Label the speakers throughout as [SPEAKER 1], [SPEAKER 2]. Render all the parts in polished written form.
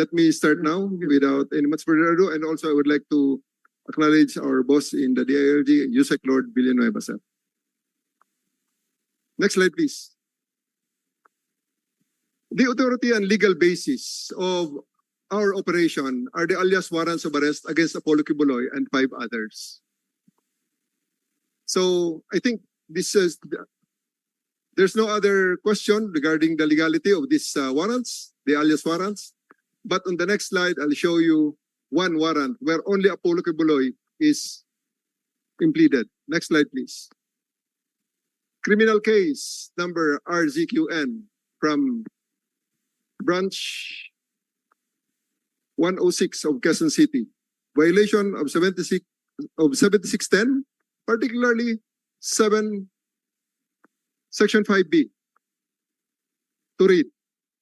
[SPEAKER 1] let me start now without any much further ado. And also, I would like to acknowledge our boss in the DILG, Yusek Lord Villanueva, sir. Next slide, please. The authority and legal basis of our operation are the alias warrants of arrest against Apollo Kibuloy and 5 others. So I think this is, there's no other question regarding the legality of these warrants, the alias warrants. But on the next slide, I'll show you one warrant where only Apollo Kibuloy is impleaded. Next slide, please. Criminal case number RZQN from branch 106 of Quezon City. Violation of 7610, particularly section 5B. To read,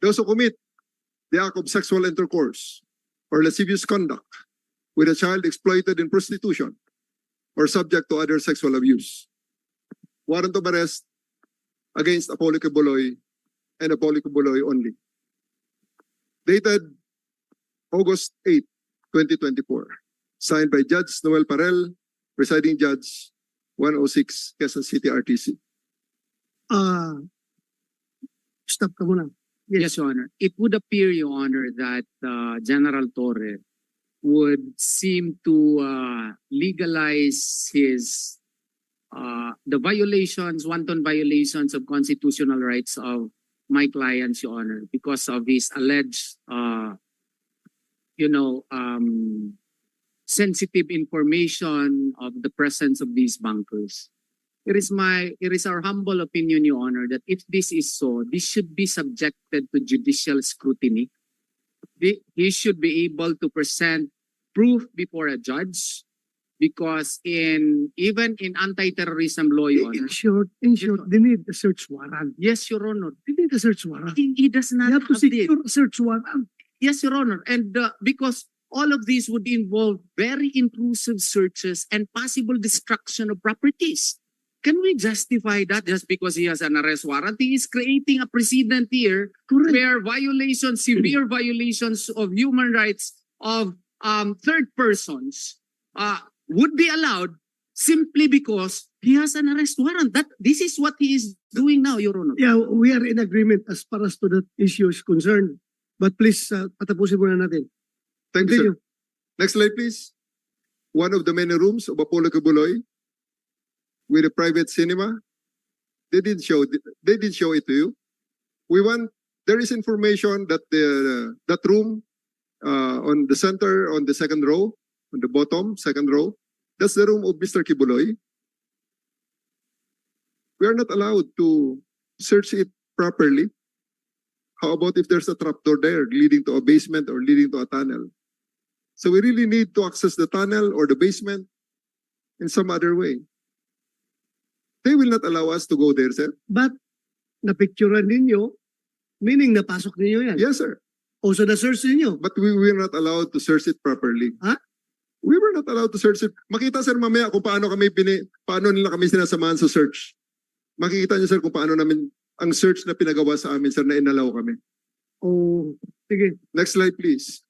[SPEAKER 1] those who commit the act of sexual intercourse or lascivious conduct with a child exploited in prostitution or subject to other sexual abuse. Warrant of arrest against Apollo Kibuloy and Apollo Kibuloy only. Dated August 8, 2024. Signed by Judge Noel Parel, Presiding Judge 106, Quezon City RTC.
[SPEAKER 2] Stop ka muna.
[SPEAKER 3] Yes, Your Honor. It would appear, Your Honor, that General Torre would seem to legalize his the violations, wanton violations of constitutional rights of my clients, Your Honor, because of his alleged, sensitive information of the presence of these bunkers. It is our humble opinion, Your Honor, that if this is so, this should be subjected to judicial scrutiny. He should be able to present proof before a judge, because even in anti-terrorism law, Your Honor.
[SPEAKER 2] In short, they need a search warrant.
[SPEAKER 3] Yes, Your Honor.
[SPEAKER 2] They need a search warrant.
[SPEAKER 3] He does not
[SPEAKER 2] You have to
[SPEAKER 3] have
[SPEAKER 2] secure a search warrant.
[SPEAKER 3] Yes, Your Honor. And because all of these would involve very intrusive searches and possible destruction of properties. Can we justify that just because he has an arrest warrant? He is creating a precedent here where violations, severe violations of human rights of third persons would be allowed simply because he has an arrest warrant. This is what he is doing now, Your Honor.
[SPEAKER 2] Yeah, we are in agreement as far as to that issue is concerned. But please, patapusin muna natin.
[SPEAKER 1] Thank you, sir. Next slide, please. One of the many rooms of Apollo Kibuloy with a private cinema. They didn't show it to you. There is information that that room on the center, on the second row, on the bottom, second row, that's the room of Mr. Kibuloy. We are not allowed to search it properly. How about if there's a trapdoor there leading to a basement or leading to a tunnel? So we really need to access the tunnel or the basement in some other way. They will not allow us to go there, sir.
[SPEAKER 2] But napicturean ninyo, meaning napasok ninyo yan.
[SPEAKER 1] Yes, sir.
[SPEAKER 2] O so na-search ninyo.
[SPEAKER 1] But we were not allowed to search it properly.
[SPEAKER 2] Huh?
[SPEAKER 1] We were not allowed to search it. Makita, sir, mamaya kung paano nila kami sinasamahan sa search. Makikita niyo, sir, kung paano namin ang search na pinagawa sa amin, sir, na inalaw kami.
[SPEAKER 2] Oh, sige.
[SPEAKER 1] Next slide, please.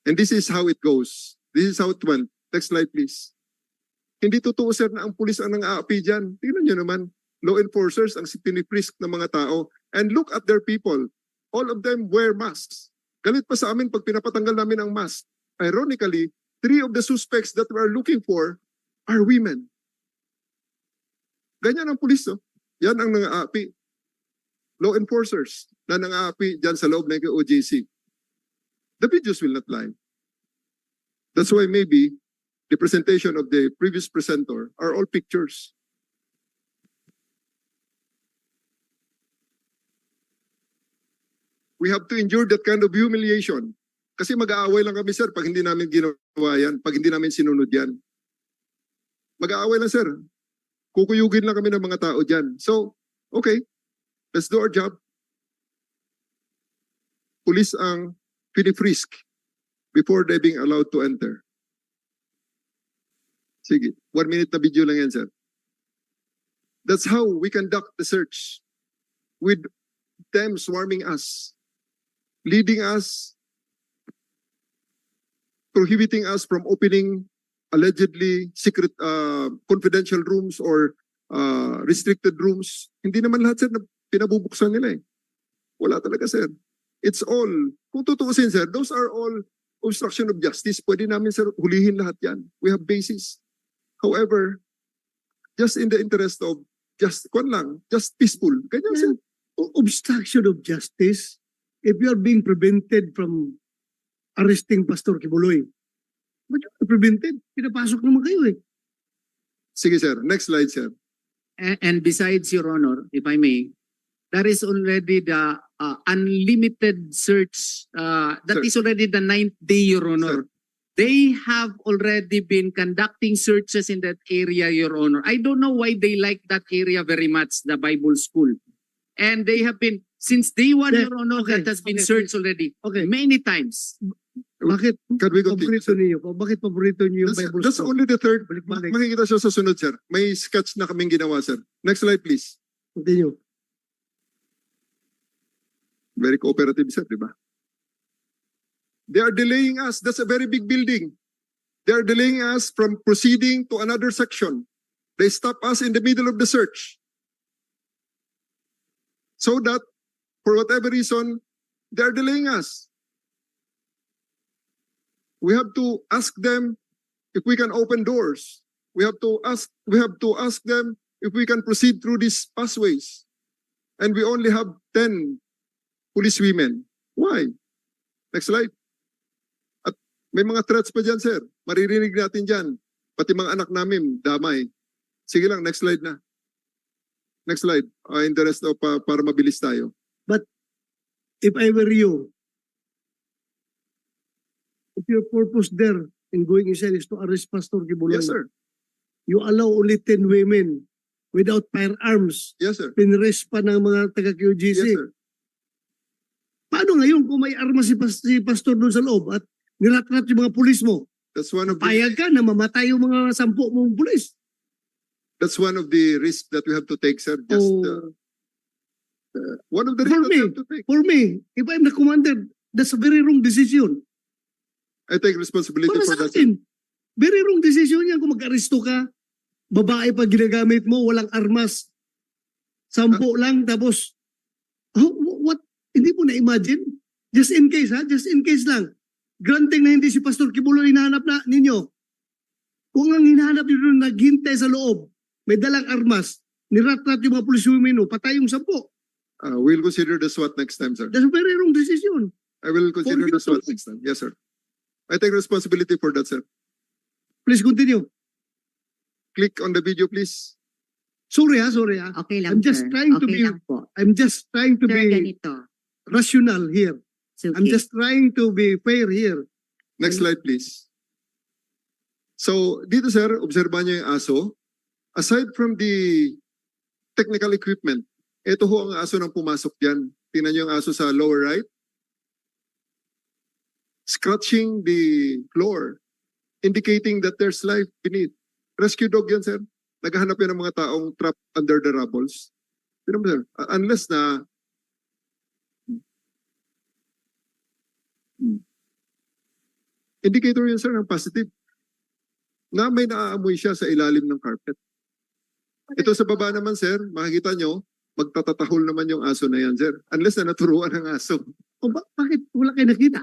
[SPEAKER 1] And this is how it goes. This is how it went. Next slide, please. Hindi totoo, sir, na ang pulis ang nang-aapi dyan. Tingnan nyo naman, law enforcers ang pinifrisk ng mga tao. And look at their people. All of them wear masks. Galit pa sa amin pag pinapatanggal namin ang mask. Ironically, 3 of the suspects that we are looking for are women. Ganyan ang pulis, no? Yan ang nang-aapi. Law enforcers na nang-aapi dyan sa loob ng OJC. The videos will not lie. That's why maybe the presentation of the previous presenter are all pictures. We have to endure that kind of humiliation. Kasi mag-aaway lang kami, sir, pag hindi namin ginawa yan, pag hindi namin sinunod yan. Mag-aaway lang, sir. Kukuyugin lang kami ng mga tao dyan. So, okay, let's do our job. Police ang pinifrisk before they being allowed to enter. Sige, 1 minute na video lang yan, sir. That's how we conduct the search with them swarming us, leading us prohibiting us from opening allegedly secret confidential rooms or restricted rooms. Hindi naman lahat, sir, na pinabubuksan nila eh. Wala talaga, sir. It's all, kung tutuusin, sir, those are all obstruction of justice. Pwede namin, sir, hulihin lahat yan. We have basis. However, just in the interest of just peaceful. Ganyan, sir.
[SPEAKER 2] Obstruction of justice, if you are being prevented from arresting Pastor Kibuloy, but you are prevented, pinapasok naman kayo eh.
[SPEAKER 1] Sige, sir. Next slide, sir.
[SPEAKER 3] And besides, Your Honor, if I may, there is already the unlimited search. That
[SPEAKER 1] Sir.
[SPEAKER 3] is already the 9th day, Your Honor. They have already been conducting searches in that area, Your Honor. I don't know why they like that area very much, the Bible school. And they have been, since day one,
[SPEAKER 2] Yeah,
[SPEAKER 3] Your Honor,
[SPEAKER 2] okay,
[SPEAKER 3] that has been
[SPEAKER 2] okay,
[SPEAKER 3] searched already
[SPEAKER 2] Okay,
[SPEAKER 3] many times.
[SPEAKER 2] bakit
[SPEAKER 1] Can we continue,
[SPEAKER 2] paborito
[SPEAKER 1] sir?
[SPEAKER 2] niyo? Bakit paborito niyo yung
[SPEAKER 1] That's,
[SPEAKER 2] Bible
[SPEAKER 1] that's
[SPEAKER 2] school?
[SPEAKER 1] only the third.
[SPEAKER 2] Balik-balik.
[SPEAKER 1] Makikita siya sa sunod, sir. May sketch na kaming ginawa, sir. Next slide, please.
[SPEAKER 2] Continue.
[SPEAKER 1] Very cooperative, sir, di ba? They are delaying us. That's a very big building. They are delaying us from proceeding to another section. They stop us in the middle of the search. So that, for whatever reason, they are delaying us. We have to ask them if we can open doors. We have to ask them if we can proceed through these pathways. And we only have 10 police women. Why? Next slide. At may mga threats pa dyan, sir. Maririnig natin dyan. Pati mga anak namin, damay. Sige lang, next slide na. Next slide. In the rest of, para mabilis tayo.
[SPEAKER 2] If I were you, if your purpose there in going inside is to arrest Pastor Kibuloy,
[SPEAKER 1] Yes, sir.
[SPEAKER 2] you allow only 10 women without firearms,
[SPEAKER 1] Yes, sir.
[SPEAKER 2] pinrest pa ng mga taga-QGC.
[SPEAKER 1] Yes, sir.
[SPEAKER 2] Paano ngayon kung may armas si Pastor doon sa loob at niratrat yung mga pulis mo?
[SPEAKER 1] That's one of the
[SPEAKER 2] Payag ka na mamatay yung mga 10 mong pulis.
[SPEAKER 1] risks that we have to take, sir. Just one of the
[SPEAKER 2] For
[SPEAKER 1] risks that
[SPEAKER 2] me.
[SPEAKER 1] we have to take.
[SPEAKER 2] For me, if I'm the commander, that's a very wrong decision.
[SPEAKER 1] I take responsibility
[SPEAKER 2] Para
[SPEAKER 1] for
[SPEAKER 2] sa
[SPEAKER 1] that, sir.
[SPEAKER 2] akin, very wrong decision yan kung mag-aresto ka, babae pa ginagamit mo, walang armas, 10 lang, tapos, what? Hindi mo na-imagine? Just in case, ha? Just in case lang. Granting na hindi si Pastor Kibuloy hinahanap na ninyo. Kung ang hinahanap nyo doon naghintay sa loob, may dalang armas, nirat-rat yung mga police women, patay yung 10.
[SPEAKER 1] We'll consider the SWAT next time, sir.
[SPEAKER 2] That's a very wrong decision.
[SPEAKER 1] I will consider
[SPEAKER 2] you
[SPEAKER 1] the SWAT
[SPEAKER 2] to-
[SPEAKER 1] next time. Yes, sir. I take responsibility for that, sir.
[SPEAKER 2] Please continue.
[SPEAKER 1] Click on the video, please.
[SPEAKER 2] Sorry ha.
[SPEAKER 4] Okay lang,
[SPEAKER 2] I'm just
[SPEAKER 4] sir.
[SPEAKER 2] trying to
[SPEAKER 4] Okay
[SPEAKER 2] be-
[SPEAKER 4] lang po.
[SPEAKER 2] I'm just trying to
[SPEAKER 4] Sir,
[SPEAKER 2] be
[SPEAKER 4] ganito.
[SPEAKER 2] rational here.
[SPEAKER 4] It's okay.
[SPEAKER 2] I'm just trying to be fair here.
[SPEAKER 1] Next slide, please. So, dito, sir, obserbahan niyo yung aso. Aside from the technical equipment, ito ho ang aso nang pumasok dyan. Tingnan niyo yung aso sa lower right. Scratching the floor, indicating that there's life beneath. Rescue dog yan, sir. Naghahanap yan ng mga taong trapped under the rubbles. Tingnan mo, sir. Unless na indicator yun, sir, ng positive. Na may naaamoy siya sa ilalim ng carpet. Ito sa baba naman, sir, makikita nyo, magtatatahol naman yung aso na yan, sir. Unless na naturuan ng aso.
[SPEAKER 2] O bakit wala kayo nakita?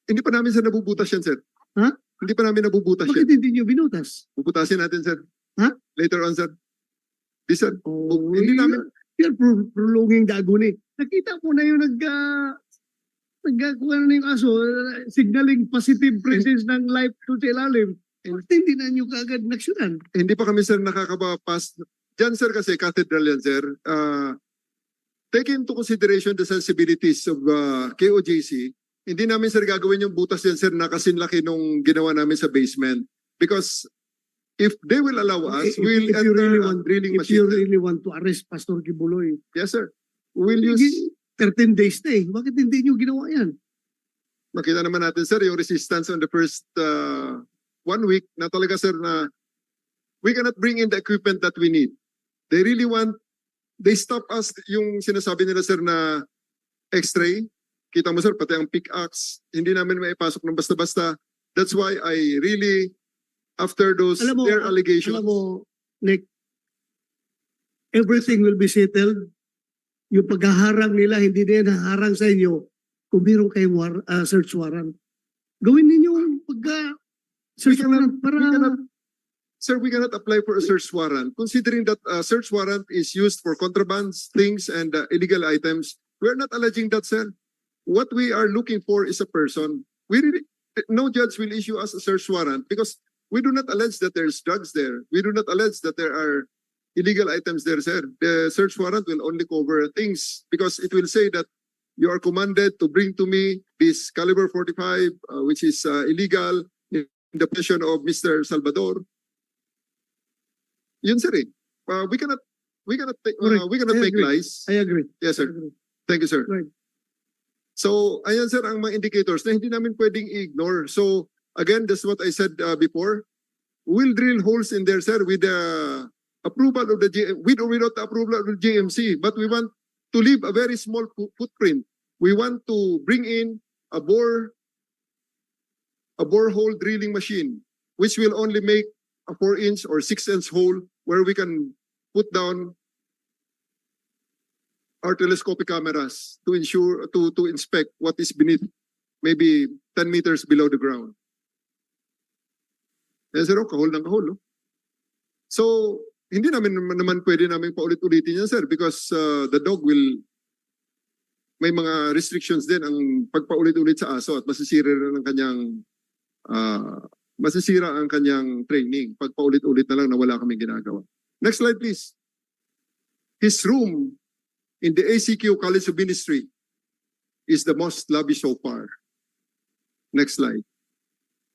[SPEAKER 1] Hindi pa namin, sir, nabubutas yan, sir.
[SPEAKER 2] Ha?
[SPEAKER 1] Hindi pa namin nabubutas
[SPEAKER 2] Bakit
[SPEAKER 1] yan.
[SPEAKER 2] hindi nyo binutas?
[SPEAKER 1] Bubutasin natin, sir.
[SPEAKER 2] Ha?
[SPEAKER 1] Later on, sir. Yes, sir.
[SPEAKER 2] Oh,
[SPEAKER 1] Hindi namin-
[SPEAKER 2] You're prolonging the agony. Nakita ko na yung kuha na yung aso, signaling positive presence ng life to sa ilalim. Bakit hindi na nyo kaagad naksyonan?
[SPEAKER 1] Hindi pa kami, sir, nakakapapas. Diyan, sir, kasi cathedral yan, sir. Take into consideration the sensibilities of KOJC. Hindi namin, sir, gagawin yung butas yan, sir, na kasinlaki nung ginawa namin sa basement. Because if they will allow us,
[SPEAKER 2] If-
[SPEAKER 1] we'll
[SPEAKER 2] if you
[SPEAKER 1] enter
[SPEAKER 2] really
[SPEAKER 1] a
[SPEAKER 2] want-
[SPEAKER 1] drilling
[SPEAKER 2] If you
[SPEAKER 1] machine.
[SPEAKER 2] really want to arrest Pastor Kibuloy,
[SPEAKER 1] Yes, sir. We'll use,
[SPEAKER 2] 13 days na eh. Bakit hindi nyo ginawa yan?
[SPEAKER 1] makita naman natin, sir, yung resistance on the first 1 week na talaga, sir, na we cannot bring in the equipment that we need. They really want, they stop us, yung sinasabi nila, sir, na x-ray. Kita mo, sir, pati ang pickaxe, hindi namin maipasok ng basta-basta. That's why I really, after those
[SPEAKER 2] Alam mo,
[SPEAKER 1] their allegations,
[SPEAKER 2] Alam mo, Nick, everything will be settled. Yung paghaharang nila, hindi din haharang sa inyo kung meron kayong search warrant. Gawin ninyo ang search warrant para...
[SPEAKER 1] sir, we cannot apply for a search warrant. Considering that search warrant is used for contraband things and illegal items, we are not alleging that, sir. What we are looking for is a person. No judge will issue us a search warrant because we do not allege that there's drugs there. We do not allege that there are illegal items there, sir. The search warrant will only cover things because it will say that you are commanded to bring to me this caliber 45, which is illegal in the possession of Mr. Salvador. Yun, sir. We cannot
[SPEAKER 2] Correct. I
[SPEAKER 1] make
[SPEAKER 2] agree.
[SPEAKER 1] lies.
[SPEAKER 2] I agree.
[SPEAKER 1] Yes, sir. Thank you, sir.
[SPEAKER 2] Right.
[SPEAKER 1] So, ayan, sir, ang mga indicators na hindi namin pwedeng i-ignore. So, again, that's what I said before. We'll drill holes in there, sir, with the approval of the with or without the approval of the GMC. But we want to leave a very small footprint. We want to bring in a borehole drilling machine, which will only make a 4-inch or 6-inch hole where we can put down our telescopic cameras to ensure to inspect what is beneath, maybe 10 meters below the ground. Yan, sir, kahol ng kahol. No? So, hindi naman pwede namin paulit-ulitin yan, sir, because the dog will, may mga restrictions din ang pagpaulit-ulit sa aso at masisira rin ang kanyang, masisira ang kanyang training pag paulit-ulit na lang na wala kaming ginagawa. Next slide, please. His room in the ACQ College of Ministry is the most lavish so far. Next slide.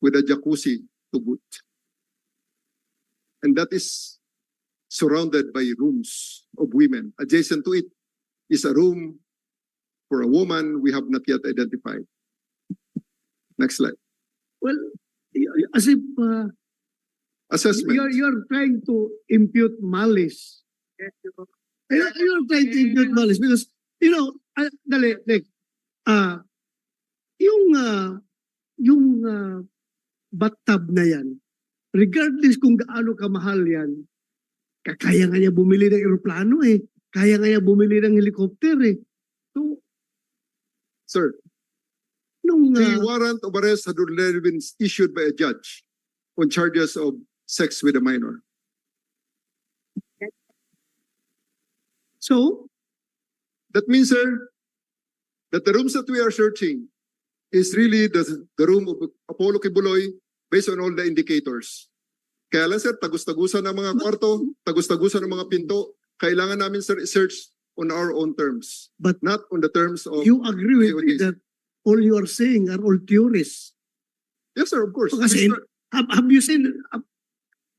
[SPEAKER 1] With a jacuzzi to boot. And that is surrounded by rooms of women. Adjacent to it is a room for a woman we have not yet identified. Next slide.
[SPEAKER 2] Well, as if
[SPEAKER 1] Assessment.
[SPEAKER 2] you're trying to impute malice. You're trying to impute malice because, you know, dali, like, yung bathtub na yan, regardless kung gaano kamahal yan, kaya nga niya bumili ng eroplano eh. Kaya nga niya bumili ng helicopter eh. So,
[SPEAKER 1] Sir,
[SPEAKER 2] nung...
[SPEAKER 1] the warrant of arrest had already been issued by a judge on charges of sex with a minor.
[SPEAKER 2] so,
[SPEAKER 1] That means, sir, that the rooms that we are searching is really the room of Apollo Kibuloy based on all the indicators. Kaya lang, sir, tagus-tagusan ng mga kwarto, tagus-tagusan ng mga pinto. Kailangan namin, sir, search on our own terms,
[SPEAKER 2] But
[SPEAKER 1] not on the terms of...
[SPEAKER 2] you agree with me
[SPEAKER 1] CODs.
[SPEAKER 2] that all you are saying are all theories.
[SPEAKER 1] Yes, sir, of course.
[SPEAKER 2] Kasi have you seen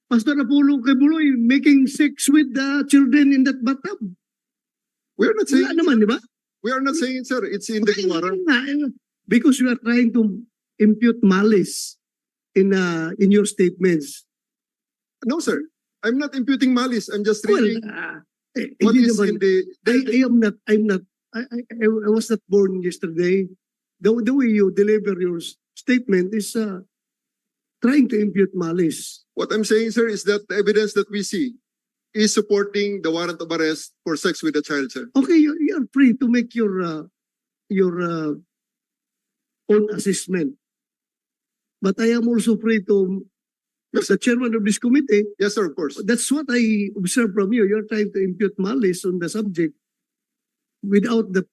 [SPEAKER 2] Pastor Apollo Kibuloy making sex with the children in that bathtub?
[SPEAKER 1] We are not saying,
[SPEAKER 2] Wala naman, di ba?
[SPEAKER 1] we are not saying, sir, it's in the warrant.
[SPEAKER 2] Because you are trying to impute malice in your statements.
[SPEAKER 1] No, sir. I'm not imputing malice. I'm just
[SPEAKER 2] Well,
[SPEAKER 1] reading what
[SPEAKER 2] hindi
[SPEAKER 1] is
[SPEAKER 2] naman,
[SPEAKER 1] in the...
[SPEAKER 2] I was not born yesterday. The way you deliver your statement is trying to impute malice.
[SPEAKER 1] What I'm saying, sir, is that the evidence that we see is supporting the warrant of arrest for sex with a child, sir.
[SPEAKER 2] Okay, you're free to make your own assessment. But I am also free to, as the chairman of this committee,
[SPEAKER 1] Yes, sir, of course.
[SPEAKER 2] that's what I observe from you. You're trying to impute malice on the subject with the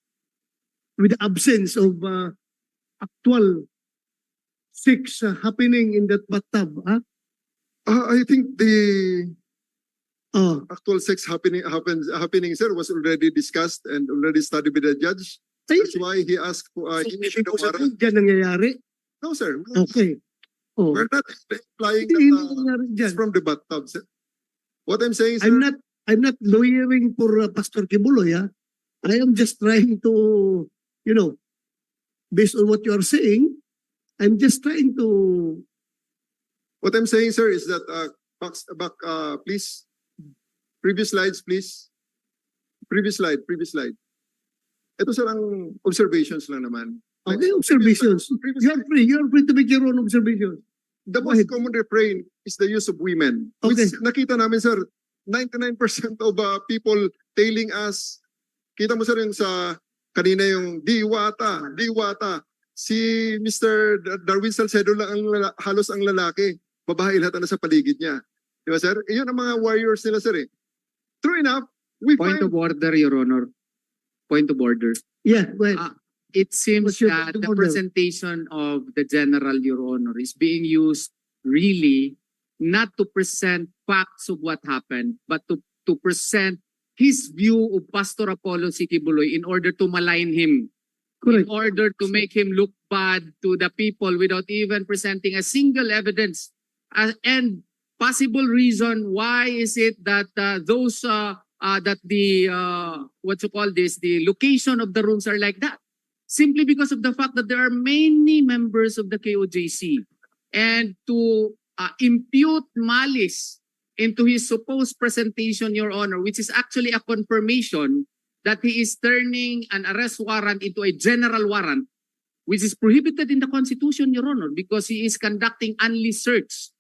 [SPEAKER 2] absence of actual sex happening in that bathtub. Huh?
[SPEAKER 1] I think the
[SPEAKER 2] Oh,
[SPEAKER 1] actual sex happening, sir, was already discussed and already studied by the judge. That's why he asked for he issued a warrant.
[SPEAKER 2] Diyan nangyayari.
[SPEAKER 1] No, sir.
[SPEAKER 2] Okay. Oh.
[SPEAKER 1] We're not implying
[SPEAKER 2] Hindi
[SPEAKER 1] that
[SPEAKER 2] nangyayari dyan.
[SPEAKER 1] it's from the bathtub, sir. What I'm saying, sir,
[SPEAKER 2] I'm not lawyering for Pastor Kibuloy. I am just trying to, based on what you are saying, I'm just trying to.
[SPEAKER 1] what I'm saying, sir, is that please. Previous slides, please. Previous slide. Ito, sir, ang observations lang naman.
[SPEAKER 2] Okay, observations. You're free to make your own observations.
[SPEAKER 1] The
[SPEAKER 2] Go
[SPEAKER 1] most
[SPEAKER 2] ahead.
[SPEAKER 1] common refrain is the use of women.
[SPEAKER 2] Okay.
[SPEAKER 1] Which nakita namin, sir, 99% of people tailing us. Kita mo, sir, yung sa kanina yung diwata, diwata. Si Mr. Darwin Salcedo lang halos ang lalaki. Babae lahat na sa paligid niya. Di ba, sir? Iyon ang mga warriors nila, sir, eh. True enough, we
[SPEAKER 3] Point
[SPEAKER 1] find...
[SPEAKER 3] of order, Your Honor. Point of order.
[SPEAKER 2] Yeah, go ahead.
[SPEAKER 3] It seems
[SPEAKER 2] What's your
[SPEAKER 3] that
[SPEAKER 2] point of
[SPEAKER 3] the
[SPEAKER 2] order?
[SPEAKER 3] presentation of the General, Your Honor, is being used really not to present facts of what happened, but to present his view of Pastor Apollo C. Kibuloy in order to malign him,
[SPEAKER 2] Correct.
[SPEAKER 3] in order to make him look bad to the people without even presenting a single evidence. And possible reason why is it that that the what you call this, the location of the rooms are like that, simply because of the fact that there are many members of the KOJC, and to impute malice into his supposed presentation, Your Honor, which is actually a confirmation that he is turning an arrest warrant into a general warrant, which is prohibited in the Constitution, Your Honor, because he is conducting only search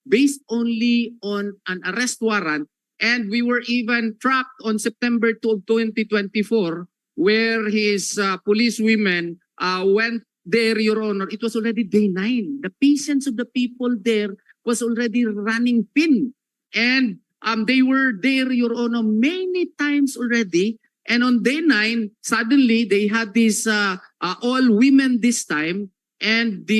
[SPEAKER 3] based only on an arrest warrant. And we were even trapped on September 2 of 2024, where his police women went there, Your Honor. It was already day 9. The patience of the people there was already running thin. And they were there, Your Honor, many times already. And on day 9, suddenly they had this all women this time. And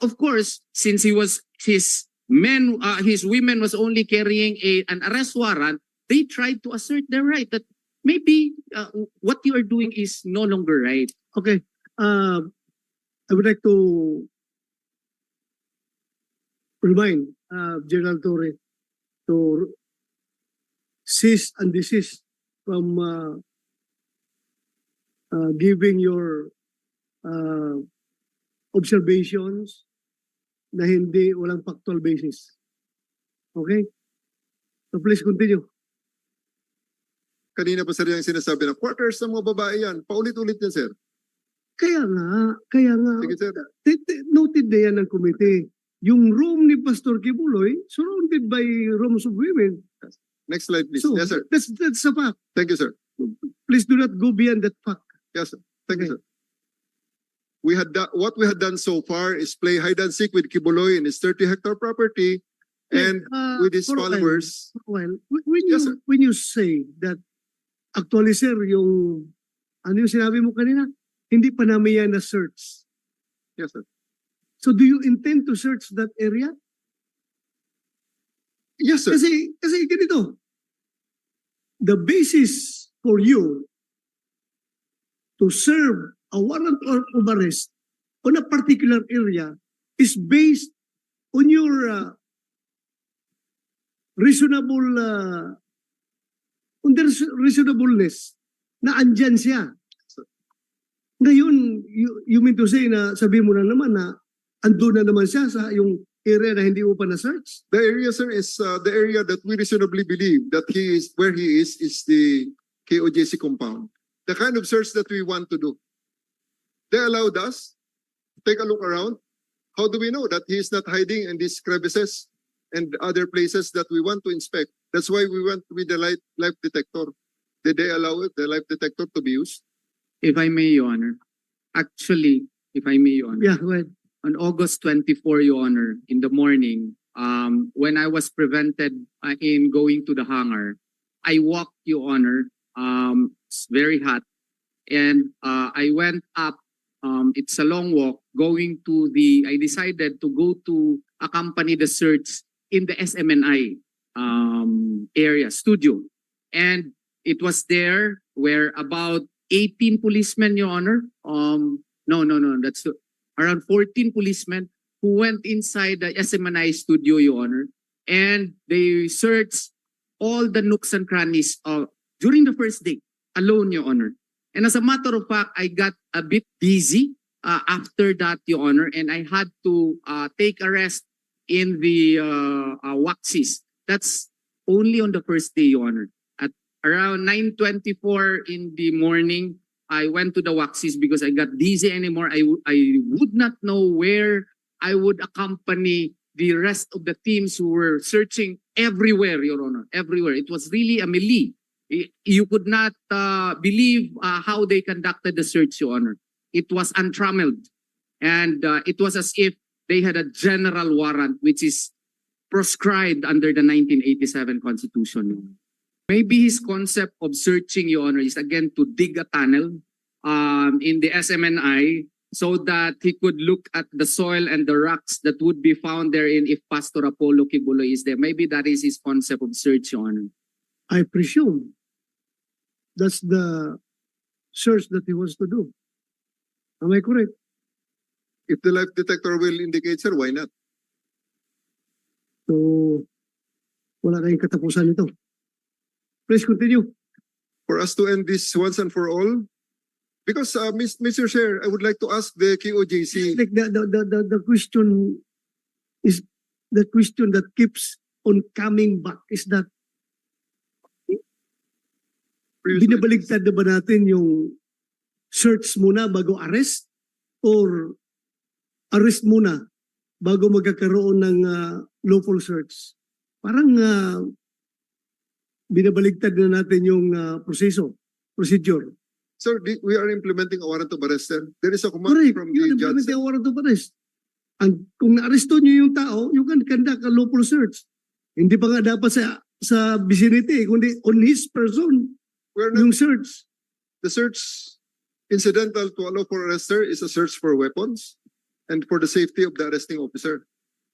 [SPEAKER 3] of course, since his women was only carrying an arrest warrant, they tried to assert their right that maybe what you are doing is no longer right.
[SPEAKER 2] Okay. I would like to remind General Torre to cease and desist from giving your observations na hindi walang factual basis. Okay? So please continue.
[SPEAKER 1] Kanina pa, sir, yung sinasabi na quarters ng mga babae yan. Paulit-ulit yan, sir.
[SPEAKER 2] Kaya nga.
[SPEAKER 1] Sige, sir.
[SPEAKER 2] Noted na yan ng komite. Yung room ni Pastor Kibuloy surrounded by rooms of women.
[SPEAKER 1] Next slide, please.
[SPEAKER 2] So,
[SPEAKER 1] Yes, sir.
[SPEAKER 2] that's a fact.
[SPEAKER 1] Thank you, sir.
[SPEAKER 2] Please do not go beyond that fact.
[SPEAKER 1] Yes, sir. Thank you,
[SPEAKER 2] Okay.
[SPEAKER 1] sir. What we had done so far is play hide and seek with Kibuloy in his 30-hectare property and with his
[SPEAKER 2] for a while,
[SPEAKER 1] followers. Yes, sir.
[SPEAKER 2] When you say that actually, sir, yung ano yung sinabi mo kanina, hindi pa namin yan na search.
[SPEAKER 1] Yes, sir.
[SPEAKER 2] So do you intend to search that area?
[SPEAKER 1] Yes, sir.
[SPEAKER 2] Kasi ganito, the basis for you to serve a warrant of arrest on a particular area is based on your reasonableness na andyan siya. Ngayon, you mean to say na sabi mo na naman na ando na naman siya sa yung area na hindi mo pa na-search?
[SPEAKER 1] The area, sir, is the area that we reasonably believe that where he is the KOJC compound. The kind of search that we want to do. They allowed us to take a look around. How do we know that he is not hiding in these crevices and other places that we want to inspect? That's why we went with the light detector. Did they allow the light detector to be used?
[SPEAKER 3] If I may, Your Honor. Actually, if I may, Your Honor.
[SPEAKER 2] Yeah, go ahead.
[SPEAKER 3] On August 24, Your Honor, in the morning, when I was prevented in going to the hangar, I walked, Your Honor. It's very hot. And I went up. It's a long walk. I decided to go to accompany the search in the SMNI area, studio. And it was there where about 18 policemen, Your Honor. No, that's around 14 policemen who went inside the SMNI studio, Your Honor, and they searched all the nooks and crannies during the first day, alone, Your Honor. And as a matter of fact, I got a bit busy after that, Your Honor, and I had to take a rest in the Waxis. That's only on the first day, Your Honor. At around 9:24 in the morning, I went to the Waxis because I got dizzy anymore. I would not know where I would accompany the rest of the teams who were searching everywhere, Your Honor, everywhere. It was really a melee. You could not believe how they conducted the search, Your Honor. It was untrammeled. And it was as if they had a general warrant, which is proscribed under the 1987 Constitution. Maybe his concept of searching, Your Honor, is again to dig a tunnel in the SMNI so that he could look at the soil and the rocks that would be found therein if Pastor Apollo Kibuloy is there. Maybe that is his concept of search, Your Honor.
[SPEAKER 2] I presume that's the search that he wants to do. Am I correct?
[SPEAKER 1] If the life detector will indicate, sir, why not?
[SPEAKER 2] So, wala na yung katapusan nito. Please continue.
[SPEAKER 1] For us to end this once and for all, because Mr. Chair, I would like to ask the KOJC.
[SPEAKER 2] Like the question is the question that keeps on coming back is that binabaligtad na ba natin yung search muna bago arrest or arrest muna bago magkakaroon ng lawful search? Parang binabaligtad na natin yung procedure.
[SPEAKER 1] Sir, we are implementing a warrant of arrest, sir. There is a command
[SPEAKER 2] Correct.
[SPEAKER 1] from
[SPEAKER 2] Yun,
[SPEAKER 1] the judge.
[SPEAKER 2] implement yung warrant of arrest. Kung na-arresto nyo yung tao, you can conduct a lawful search. Hindi pa nga dapat sa vicinity, kundi on his person,
[SPEAKER 1] We're not,
[SPEAKER 2] yung search.
[SPEAKER 1] the search incidental to a lawful arrest, sir, is a search for weapons and for the safety of the arresting officer.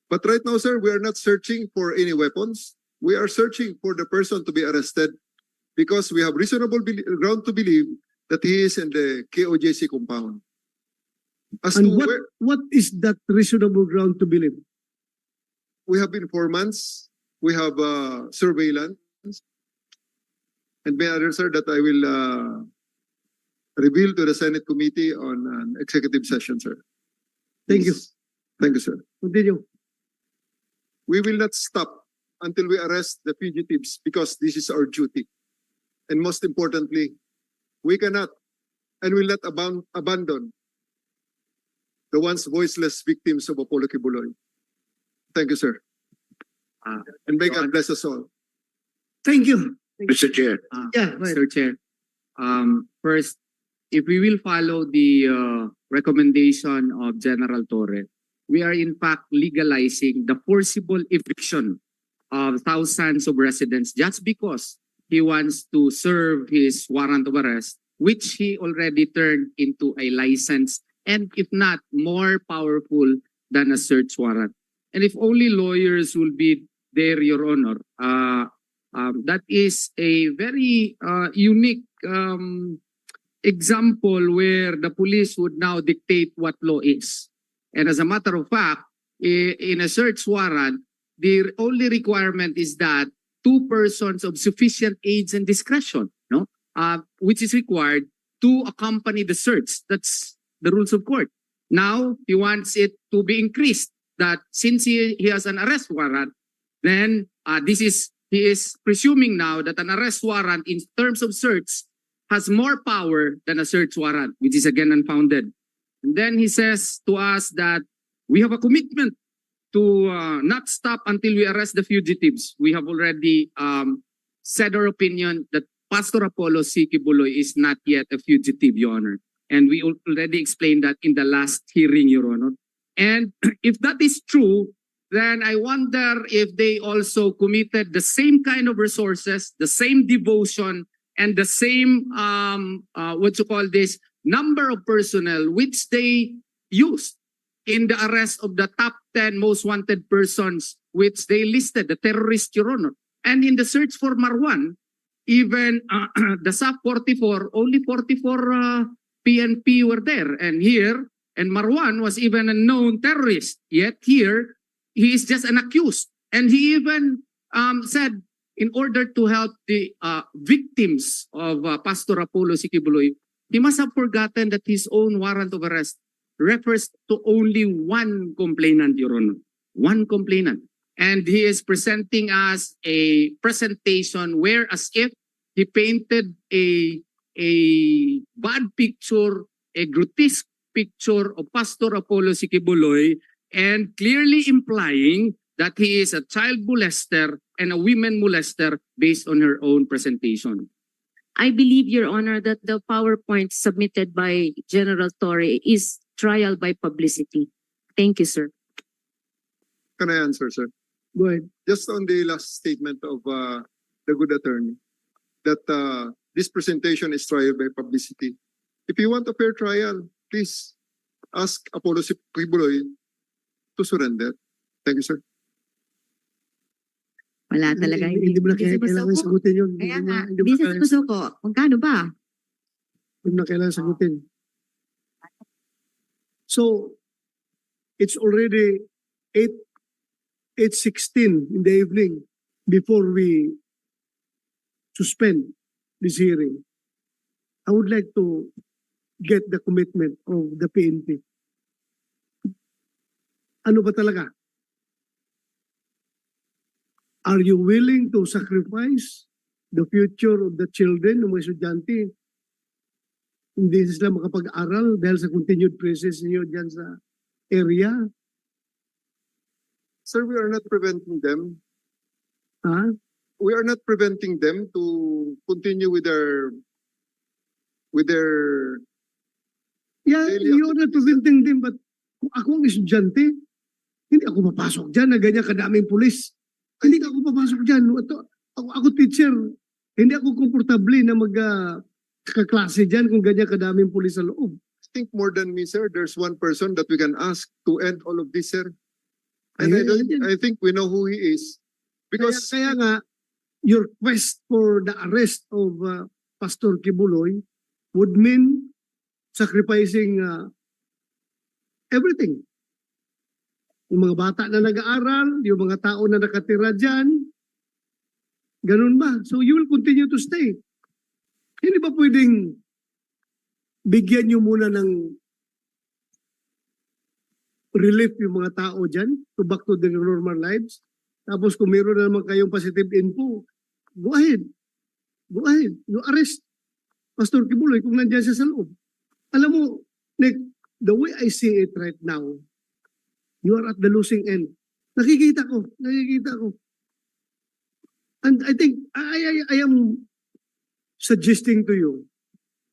[SPEAKER 1] But right now, sir, we are not searching for any weapons. We are searching for the person to be arrested because we have reasonable ground to believe that he is in the KOJC compound. As
[SPEAKER 2] And
[SPEAKER 1] to
[SPEAKER 2] what,
[SPEAKER 1] where
[SPEAKER 2] what is that reasonable ground to believe?
[SPEAKER 1] we have informants, we have surveillance, and may others, sir, that I will reveal to the Senate committee on an executive session, sir.
[SPEAKER 2] Thank you.
[SPEAKER 1] Thank you, sir.
[SPEAKER 2] Continue.
[SPEAKER 1] We will not stop until we arrest the fugitives because this is our duty. And most importantly, we cannot and will not abandon the once voiceless victims of Apollo Kibuloy. Thank you, sir. And may God bless us all.
[SPEAKER 2] Thank you.
[SPEAKER 4] Mr. Chair,
[SPEAKER 2] Yeah, right.
[SPEAKER 3] Mr. Chair, first, if we will follow the recommendation of General Torre, we are in fact legalizing the forcible eviction of thousands of residents just because he wants to serve his warrant of arrest, which he already turned into a license, and if not, more powerful than a search warrant. And if only lawyers will be there, Your Honor, that is a very unique example where the police would now dictate what law is. And as a matter of fact, in a search warrant, the only requirement is that two persons of sufficient age and discretion, no, which is required to accompany the search. That's the rules of court. Now he wants it to be increased. That since he has an arrest warrant, then he is presuming now that an arrest warrant in terms of search has more power than a search warrant, which is again unfounded. And then he says to us that we have a commitment to not stop until we arrest the fugitives. We have already said our opinion that Pastor Apollo C. Kibuloy is not yet a fugitive, Your Honor. And we already explained that in the last hearing, Your Honor. And if that is true, then I wonder if they also committed the same kind of resources, the same devotion, and the same, number of personnel which they used in the arrest of the top 10 most wanted persons which they listed, the terrorist, Your Honor. And in the search for Marwan, even the SAF 44, only 44 PNP were there. And here, and Marwan was even a known terrorist. Yet here, he is just an accused. And he even said, in order to help the victims of Pastor Apollo C. Kibuloy, he must have forgotten that his own warrant of arrest refers to only one complainant, Your Honor. One complainant. And he is presenting us a presentation where as if he painted a a bad picture, a grotesque picture of Pastor Apollo Sikibuloy and clearly implying that he is a child molester and a women molester based on her own presentation.
[SPEAKER 4] I believe, Your Honor, that the PowerPoint submitted by General Torre is trial by publicity. Thank you, sir.
[SPEAKER 1] Can I answer, sir?
[SPEAKER 2] Go ahead.
[SPEAKER 1] Just on the last statement of the good attorney, that this presentation is trial by publicity. If you want a fair trial, please ask Apollo Sikibuloy to surrender. Thank you, sir.
[SPEAKER 5] Wala talaga.
[SPEAKER 2] Hindi mo na kailangan
[SPEAKER 5] sumusuko.
[SPEAKER 2] sagutin yun.
[SPEAKER 5] Kaya nga,
[SPEAKER 2] Hindi mo
[SPEAKER 5] hindi
[SPEAKER 2] na
[SPEAKER 5] siya
[SPEAKER 2] kailangan-
[SPEAKER 5] sumusuko. Magkano ba?
[SPEAKER 2] hindi mo na kailangan sagutin. So, it's already 8:16 in the evening before we suspend this hearing. I would like to get the commitment of the PNP. Ano ba talaga? Are you willing to sacrifice the future of the children ng mga estudyante? Hindi sila makapag-aral dahil sa continued presence niyo dyan sa area?
[SPEAKER 1] Sir, we are not preventing them.
[SPEAKER 2] Ha?
[SPEAKER 1] We are not preventing them to continue with their
[SPEAKER 2] Yeah,
[SPEAKER 1] Daily
[SPEAKER 2] you're not preventing them, but kung ako ang estudyante, hindi ako papasok dyan na ganyan kadaming pulis. Hindi ako papasok dyan. Ako teacher, hindi ako komportable na kaklase dyan kung ganyan kadaming pulis sa loob.
[SPEAKER 1] I think more than me, sir. There's one person that we can ask to end all of this, sir. And I think we know who he is. Because
[SPEAKER 2] Kaya nga, your quest for the arrest of Pastor Kibuloy would mean sacrificing everything. Yung mga bata na nag-aaral, yung mga tao na nakatira dyan, ganun ba? So you will continue to stay. Hindi ba pwedeng bigyan nyo muna ng relief yung mga tao dyan to back to their normal lives? Tapos kung meron na naman kayong positive info, go ahead. Go ahead. You arrest Pastor Kibuloy kung nandiyan siya sa loob. Alam mo, Nick, the way I see it right now, you are at the losing end. Nakikita ko. And I think, I am suggesting to you,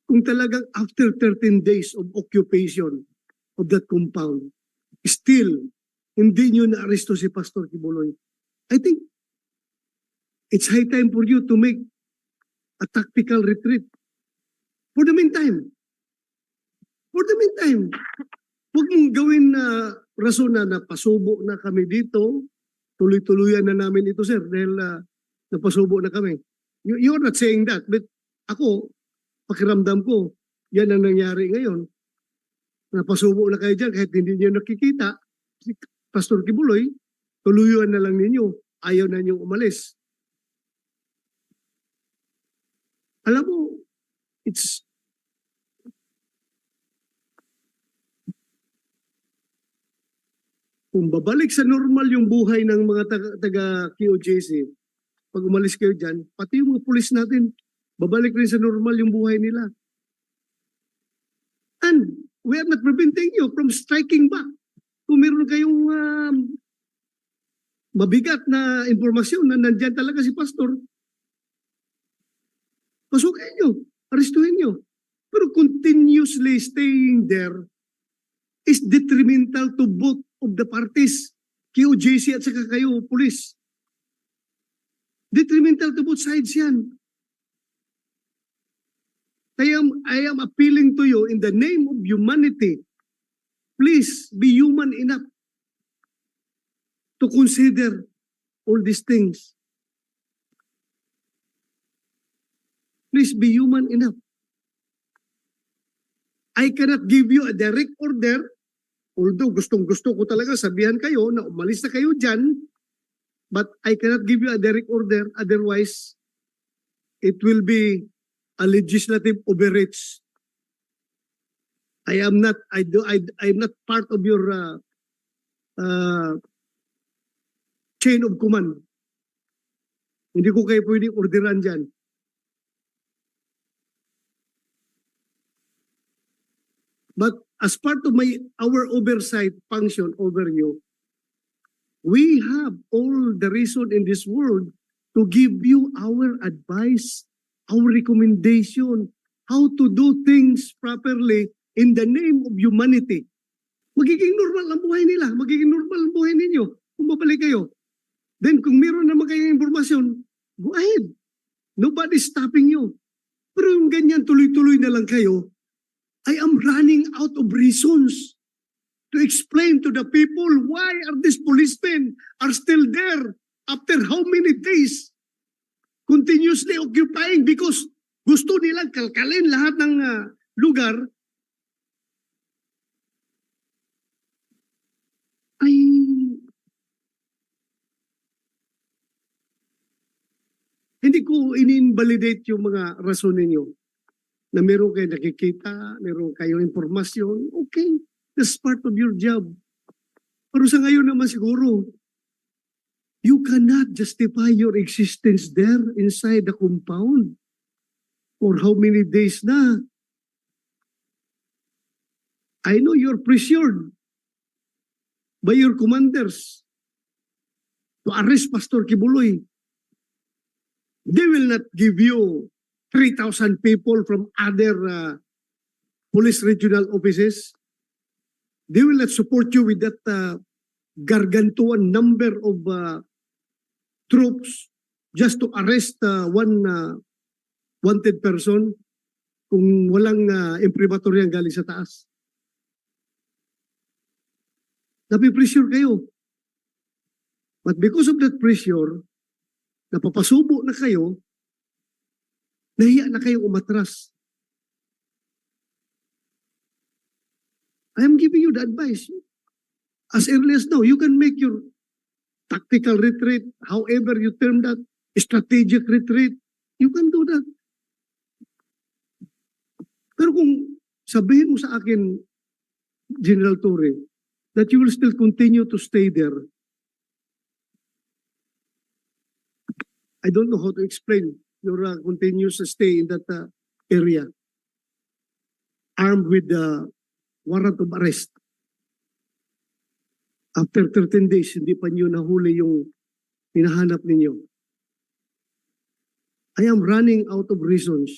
[SPEAKER 2] kung talagang after 13 days of occupation of that compound, still, hindi nyo na-aresto si Pastor Kibuloy, I think, it's high time for you to make a tactical retreat. For the meantime, huwag mong gawin na rason na pasubo na kami dito, tuloy-tuluyan na namin ito, sir, dahil napasubo na kami. You're not saying that, but ako, pakiramdam ko, yan ang nangyari ngayon. Napasubo na kayo dyan kahit hindi niyo nakikita. Si Pastor Kibuloy, tuluyan na lang ninyo. Ayaw na niyong umalis. Alam mo, it's kung babalik sa normal yung buhay ng mga taga QJC, pag umalis kayo dyan, pati yung mga pulis natin, babalik rin sa normal yung buhay nila. And we are not preventing you from striking back. Kung meron kayong mabigat na informasyon na nandyan talaga si Pastor, pasukin nyo, arestuhin nyo. Pero continuously staying there is detrimental to both of the parties, QJC at saka kayo, police. Detrimental to both sides yan. I am appealing to you in the name of humanity. Please be human enough to consider all these things. Please be human enough. I cannot give you a direct order, although gustong-gusto ko talaga sabihan kayo na umalis na kayo dyan, but I cannot give you a direct order, otherwise it will be a legislative overreach. I am not part of your chain of command. Hindi ko kayo pwedeng orderan dyan. as part of our oversight function over you, we have all the reason in this world to give you our advice, our recommendation, how to do things properly in the name of humanity. Magiging normal ang buhay nila, magiging normal ang buhay ninyo kung babalik kayo. Then kung meron naman kayong informasyon, go ahead. Nobody's stopping you. Pero yung ganyan tuloy-tuloy na lang kayo, I am running out of reasons to explain to the people why are these policemen are still there after how many days continuously occupying because gusto nilang kalkalin lahat ng lugar. Ay, hindi ko in-invalidate yung mga rason ninyo na meron kayo nakikita, meron kayo informasyon. Okay, that's part of your job. Pero sa ngayon naman siguro, you cannot justify your existence there inside the compound for how many days na. I know you're pressured by your commanders to arrest Pastor Kibuloy. They will not give you 3,000 people from other police regional offices. They will not support you with that gargantuan number of troops just to arrest one wanted person kung walang imprimatur yan galing sa taas. Napipressure kayo. But because of that pressure, napapasubo na kayo, nahiya na kayo umatras. I am giving you the advice. As early as now, you can make your tactical retreat, however you term that, strategic retreat, you can do that. Pero kung sabihin mo sa akin, General Torre, that you will still continue to stay there, I don't know how to explain your continuous stay in that area, armed with the warrant of arrest. After 13 days, hindi pa niyo nahuli yung hinahanap ninyo. I am running out of reasons.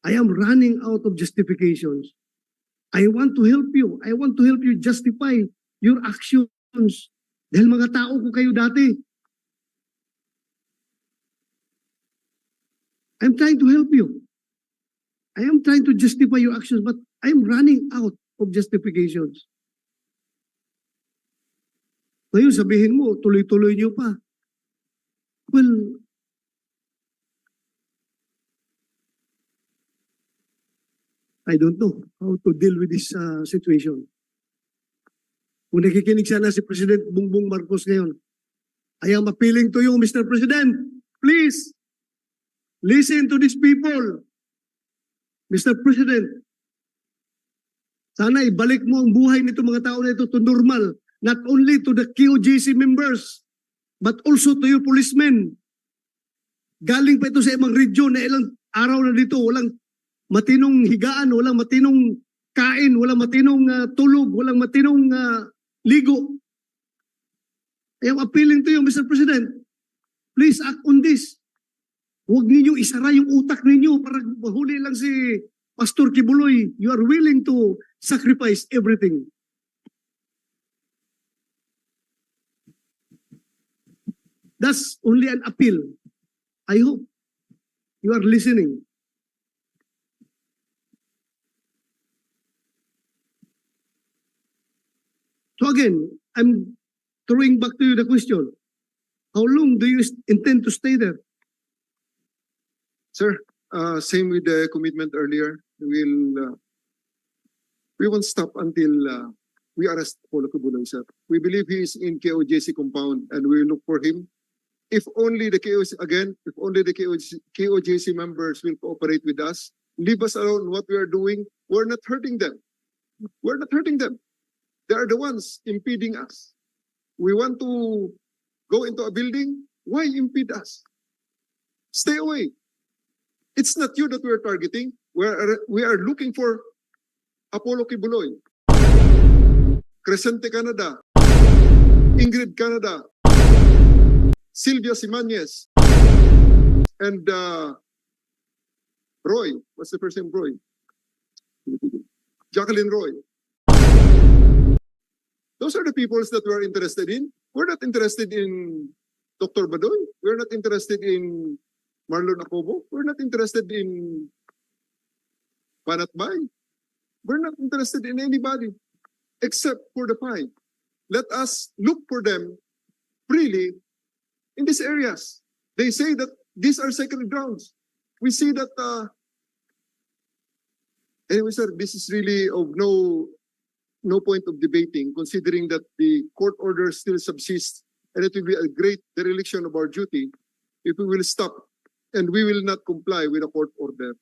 [SPEAKER 2] I am running out of justifications. I want to help you. I want to help you justify your actions. Dahil mga tao ko kayo dati. I'm trying to help you. I am trying to justify your actions, but I am running out of justifications. Ngayon sabihin mo, tuloy-tuloy niyo pa. Well, I don't know how to deal with this situation. Kung nakikinig sana si President Bongbong Marcos ngayon, I am appealing to you, Mr. President, please, listen to these people. Mr. President, sana ibalik mo ang buhay nito mga tao na ito to normal, not only to the KOJC members, but also to your policemen. Galing pa ito sa ibang region na ilang araw na dito, walang matinong higaan, walang matinong kain, walang matinong tulog, walang matinong ligo. I am appealing to you, Mr. President, please act on this. Huwag ninyong isara yung utak ninyo para mahuli lang si Pastor Kibuloy. You are willing to sacrifice everything. That's only an appeal. I hope you are listening. So again, I'm throwing back to you the question. How long do you intend to stay there?
[SPEAKER 1] Sir, same with the commitment earlier. We won't stop until we arrest Apollo Kibuloy, sir. We believe he is in KOJC compound and we will look for him. If only the KOJC members will cooperate with us, leave us alone what we are doing, we're not hurting them. We're not hurting them. They are the ones impeding us. We want to go into a building, why impede us? Stay away. It's not you that we're targeting. We are looking for Apollo Kibuloy. Crescente Canada, Ingrid Canada, Sylvia Simanes, and Roy. What's the first name? Roy. Jacqueline Roy. Those are the peoples that we're interested in. We're not interested in Dr. Badoy. We're not interested in Marlon Acobo. We're not interested in Banat Bay. We're not interested in anybody except for the five. Let us look for them freely in these areas. They say that these are sacred grounds. We see that, anyway, sir, this is really of no point of debating, considering that the court order still subsists, and it will be a great dereliction of our duty if we will stop and we will not comply with the court order.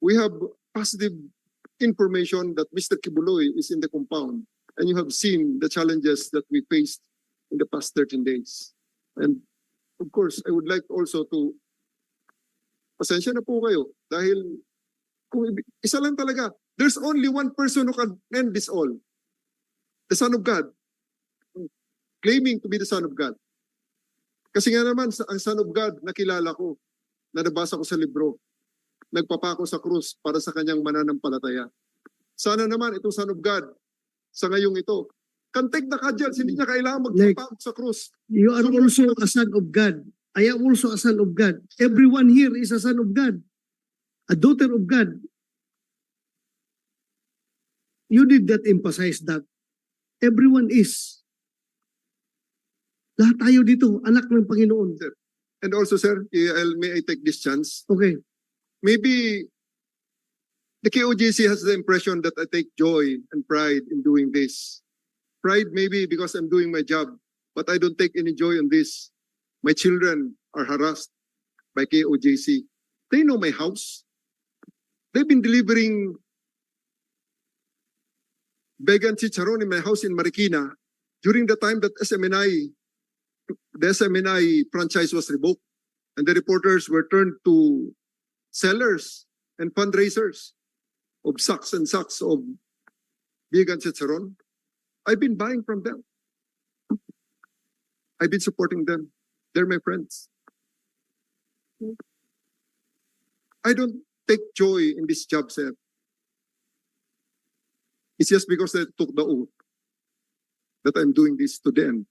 [SPEAKER 1] We have positive information that Mr. Kibuloy is in the compound, and you have seen the challenges that we faced in the past 13 days. And of course, I would like also to, pasensya na po kayo, dahil kung isa lang talaga, there's only one person who can end this all. The Son of God. Claiming to be the Son of God. Kasi nga naman, ang Son of God, nakilala ko, na nabasa ko sa libro, nagpapako sa krus para sa kanyang mananampalataya. Sana naman itong Son of God, sa ngayong ito, can take the cudgels, hindi niya kailangan magpapako sa krus.
[SPEAKER 2] You are also a son of God. I am also a son of God. Everyone here is a son of God. A daughter of God. You did not emphasize that. Everyone is. Lahat tayo dito, anak ng Panginoon.
[SPEAKER 1] And also, sir, may I take this chance?
[SPEAKER 2] Okay.
[SPEAKER 1] Maybe the KOJC has the impression that I take joy and pride in doing this. Pride maybe because I'm doing my job, but I don't take any joy in this. My children are harassed by KOJC. They know my house. They've been delivering vegan chicharon in my house in Marikina during the time that the SMNI franchise was revoked, and the reporters were turned to sellers and fundraisers of sacks and sacks of vegan chicharon. I've been buying from them. I've been supporting them. They're my friends. I don't take joy in this job, sir. It's just because they took the oath that I'm doing this to them.